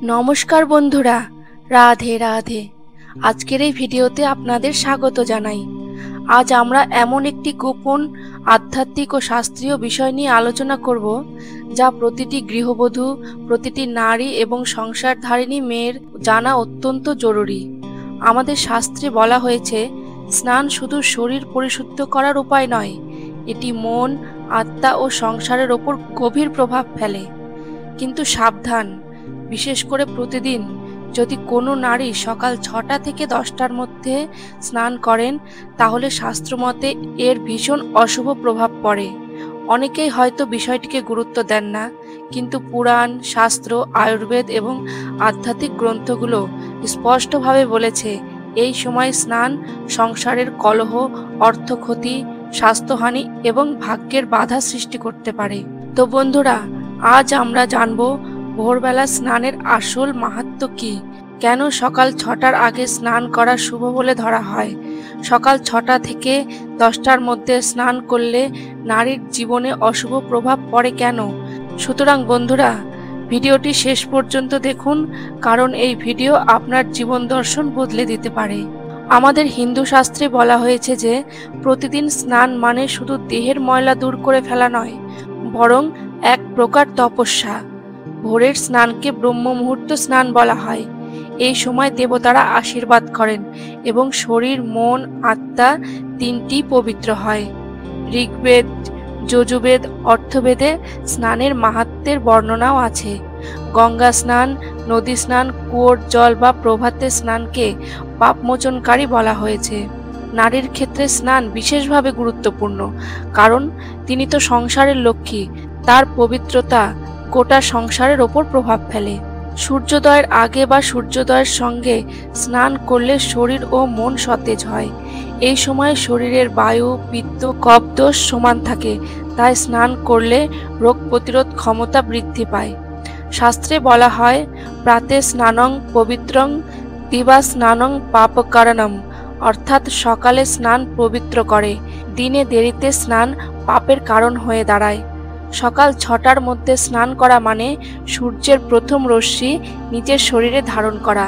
নমস্কার বন্ধুরা, রাধে রাধে। আজকের এই ভিডিওতে আপনাদের স্বাগত জানাই। আজ আমরা এমন একটি গোপন আধ্যাত্মিক ও শাস্ত্রীয় বিষয় নিয়ে আলোচনা করব, যা প্রতিটি গৃহবধূ, প্রতিটি নারী এবং সংসারধারিণী মেয়ের জানা অত্যন্ত জরুরি। আমাদের শাস্ত্রে বলা হয়েছে, স্নান শুধু শরীর পরিশুদ্ধ করার উপায় নয়, এটি মন, আত্মা ও সংসারের ওপর গভীর প্রভাব ফেলে। কিন্তু সাবধান, বিশেষ করে প্রতিদিন যদি কোনো নারী সকাল 6টা থেকে 10টার মধ্যে স্নান করেন, তাহলে শাস্ত্রমতে এর ভীষণ অশুভ প্রভাব পড়ে। অনেকেই হয়তো বিষয়টিকে গুরুত্ব দেন না, কিন্তু পুরাণ, শাস্ত্র, আয়ুর্বেদ এবং আধ্যাত্মিক গ্রন্থগুলো স্পষ্টভাবে বলেছে, এই সময় স্নান সংসারের কলহ, অর্থক্ষতি, স্বাস্থ্যহানি এবং ভাগ্যের বাধা সৃষ্টি করতে পারে। তো বন্ধুরা, আজ আমরা জানবো ভোরবেলা স্নানের আসল মাহাত্ম্য কি, কেন সকাল 6টার আগে স্নান করা শুভ বলে ধরা হয়, সকাল 6টা থেকে 10টার মধ্যে স্নান করলে নারীর জীবনে অশুভ প্রভাব পড়ে কেন। সুতরাং বন্ধুরা, ভিডিওটি শেষ পর্যন্ত দেখুন, কারণ এই ভিডিও আপনার জীবন দর্শন বদলে দিতে পারে। আমাদের হিন্দু শাস্ত্রে বলা হয়েছে যে প্রতিদিন স্নান মানে শুধু দেহের ময়লা দূর করে ফেলা নয়, বরং এক প্রকার তপস্যা। ভোরের স্নানকে ব্রহ্ম মুহূর্ত স্নান বলা হয়। এই সময় দেবতারা আশীর্বাদ করেন এবং শরীর, মন, আত্মা তিনটি পবিত্র হয়। ঋগ্বেদ, যজুর্বেদ, অর্থবেদে স্নানের মাহাত্ম্যের বর্ণনাও আছে। গঙ্গা স্নান, নদী স্নান, কুয়োর জল বা প্রভাতে স্নানকে পাপমোচনকারী বলা হয়েছে। নারীর ক্ষেত্রে স্নান বিশেষভাবে গুরুত্বপূর্ণ, কারণ তিনি তো সংসারের লক্ষ্মী। তার পবিত্রতা গোটা সংসারের ওপর প্রভাব ফেলে। সূর্যোদয়ের আগে বা সূর্যোদয়ের সঙ্গে স্নান করলে শরীর ও মন সতেজ হয়। এই সময় শরীরের বায়ু, পিত্ত, কফ দোষ সমান থাকে, তাই স্নান করলে রোগ প্রতিরোধ ক্ষমতা বৃদ্ধি পায়। শাস্ত্রে বলা হয়, প্রাতে স্নানং পবিত্রং দিবা স্নানং পাপকারণম, অর্থাৎ সকালে স্নান পবিত্র করে, দিনে দেরিতে স্নান পাপের কারণ হয়ে দাঁড়ায়। সকাল 6টার মধ্যে স্নান করা মানে সূর্যের প্রথম রশ্মি নিজের শরীরে ধারণ করা,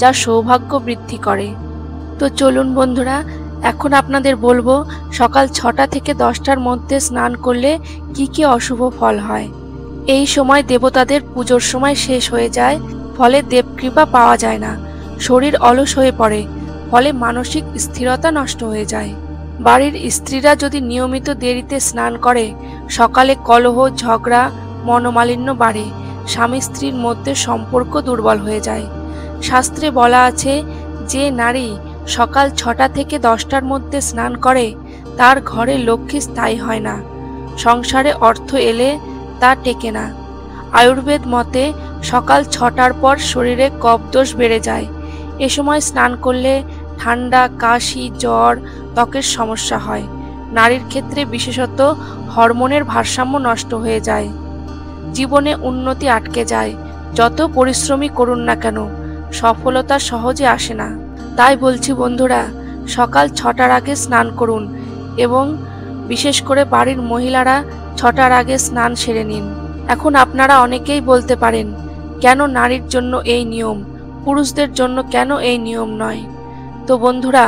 যা সৌভাগ্য বৃদ্ধি করে। তো চলুন বন্ধুরা, এখন আপনাদের বলবো সকাল 6টা থেকে 10টার মধ্যে স্নান করলে কি কি অশুভ ফল হয়। এই সময় দেবতাদের পুজোর সময় শেষ হয়ে যায়, ফলে দেবকৃপা পাওয়া যায় না। শরীর অলস হয়ে পড়ে, ফলে মানসিক স্থিরতা নষ্ট হয়ে যায়। বাড়ির স্ত্রীরা যদি নিয়মিত দেরিতে স্নান করে, সকালে কলহ, ঝগড়া, মনোমালিন্য বাড়ে, স্বামী স্ত্রীর মধ্যে সম্পর্ক দুর্বল হয়ে যায়। শাস্ত্রে বলা আছে, যে নারী সকাল 6টা থেকে 10টার মধ্যে স্নান করে, তার ঘরে লক্ষ্মী স্থায়ী হয় না, সংসারে অর্থ এলে তা টেকে না। আয়ুর্বেদ মতে সকাল 6টার পর শরীরে কফদোষ বেড়ে যায়। এ সময় স্নান করলে ঠান্ডা, কাশি, জ্বর, ত্বকের সমস্যা হয়। নারীর ক্ষেত্রে বিশেষত হরমোনের ভারসাম্য নষ্ট হয়ে যায়, জীবনে উন্নতি আটকে যায়। যত পরিশ্রমী করুন না কেন, সফলতা সহজে আসে না। তাই বলছি বন্ধুরা, সকাল 6টার আগে স্নান করুন এবং বিশেষ করে বাড়ির মহিলারা 6টার আগে স্নান সেরে নিন। এখন আপনারা অনেকেই বলতে পারেন, কেন নারীর জন্য এই নিয়ম, পুরুষদের জন্য কেন এই নিয়ম নয়? তো বন্ধুরা,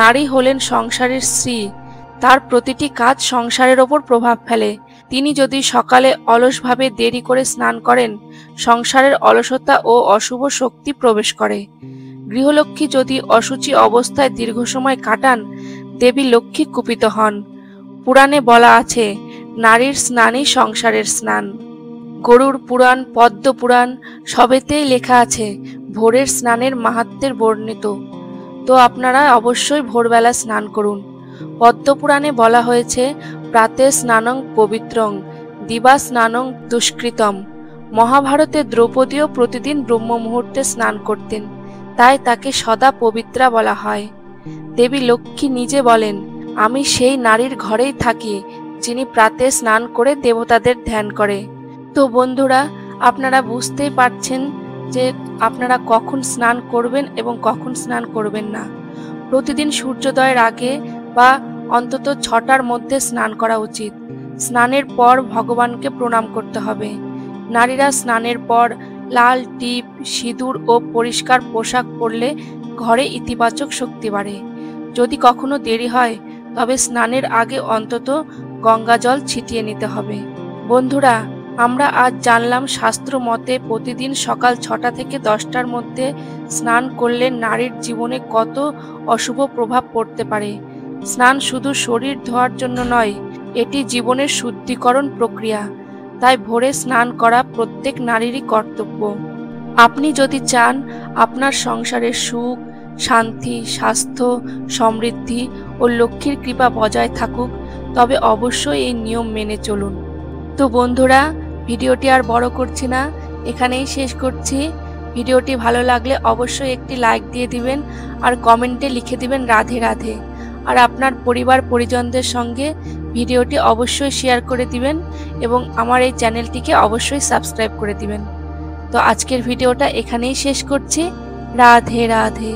নারী হলেন সংসারের স্ত্রী, তার প্রতিটি কাজ সংসারের ওপর প্রভাব ফেলে। তিনি যদি সকালে অলসভাবে দেরি করে স্নান করেন, সংসারের অলসতা ও অশুভ শক্তি প্রবেশ করে। গৃহলক্ষ্মী যদি অশুচি অবস্থায় দীর্ঘ সময় কাটান, দেবী লক্ষ্মী কুপিত হন। পুরাণে বলা আছে, নারীর স্নানই সংসারের স্নান। গরুড় পুরাণ, পদ্ম পুরাণ সবেতেই লেখা আছে ভোরের স্নানের মাহাত্ম্যের বর্ণিত। তো আপনারা অবশ্যই ভোরবেলা স্নান করুন। পদ্মপুরাণে বলা হয়েছে, প্রাতে স্নানং পবিত্রং দিবা স্নানং দুষ্কৃতম। মহাভারতে দ্রৌপদীও প্রতিদিন ব্রহ্ম মুহূর্তে স্নান করতেন, তাই তাকে সদা পবিত্রা বলা হয়। দেবী লক্ষ্মী নিজে বলেন, আমি সেই নারীর ঘরেই থাকি যিনি প্রাতে স্নান করে দেবতাদের ধ্যান করে। তো বন্ধুরা, আপনারা বুঝতেই পারছেন যে আপনারা কখন স্নান করবেন এবং কখন স্নান করবেন না। প্রতিদিন সূর্যোদয়ের আগে বা অন্তত 6টার মধ্যে স্নান করা উচিত। স্নানের পর ভগবানকে প্রণাম করতে হবে। নারীরা স্নানের পর লাল টিপ, সিঁদুর ও পরিষ্কার পোশাক পরলে ঘরে ইতিবাচক শক্তি বাড়ে। যদি কখনো দেরি হয় তবে স্নানের আগে অন্তত গঙ্গা জল ছিটিয়ে নিতে হবে। বন্ধুরা, আমরা আজ জানলাম শাস্ত্র মতে প্রতিদিন সকাল 6টা থেকে 10টার মধ্যে স্নান করলে নারীর জীবনে কত অশুভ প্রভাব পড়তে পারে। স্নান শুধু শরীর ধোয়ার জন্য নয়, এটি জীবনের শুদ্ধিকরণ প্রক্রিয়া। তাই ভোরে স্নান করা প্রত্যেক নারীরই কর্তব্য। আপনি যদি চান আপনার সংসারের সুখ, শান্তি, স্বাস্থ্য, সমৃদ্ধি ও লক্ষ্মীর কৃপা বজায় থাকুক, তবে অবশ্যই এই নিয়ম মেনে চলুন। তো বন্ধুরা, ভিডিওটি আর বড় করছি না, এখানেই শেষ করছি। ভিডিওটি ভালো লাগলে অবশ্যই একটি লাইক দিয়ে দিবেন আর কমেন্টে লিখে দিবেন রাধে রাধে। আর আপনার পরিবার পরিজনদের সঙ্গে ভিডিওটি অবশ্যই শেয়ার করে দিবেন এবং আমার এই চ্যানেলটিকে অবশ্যই সাবস্ক্রাইব করে দিবেন। তো আজকের ভিডিওটা এখানেই শেষ করছি। রাধে রাধে।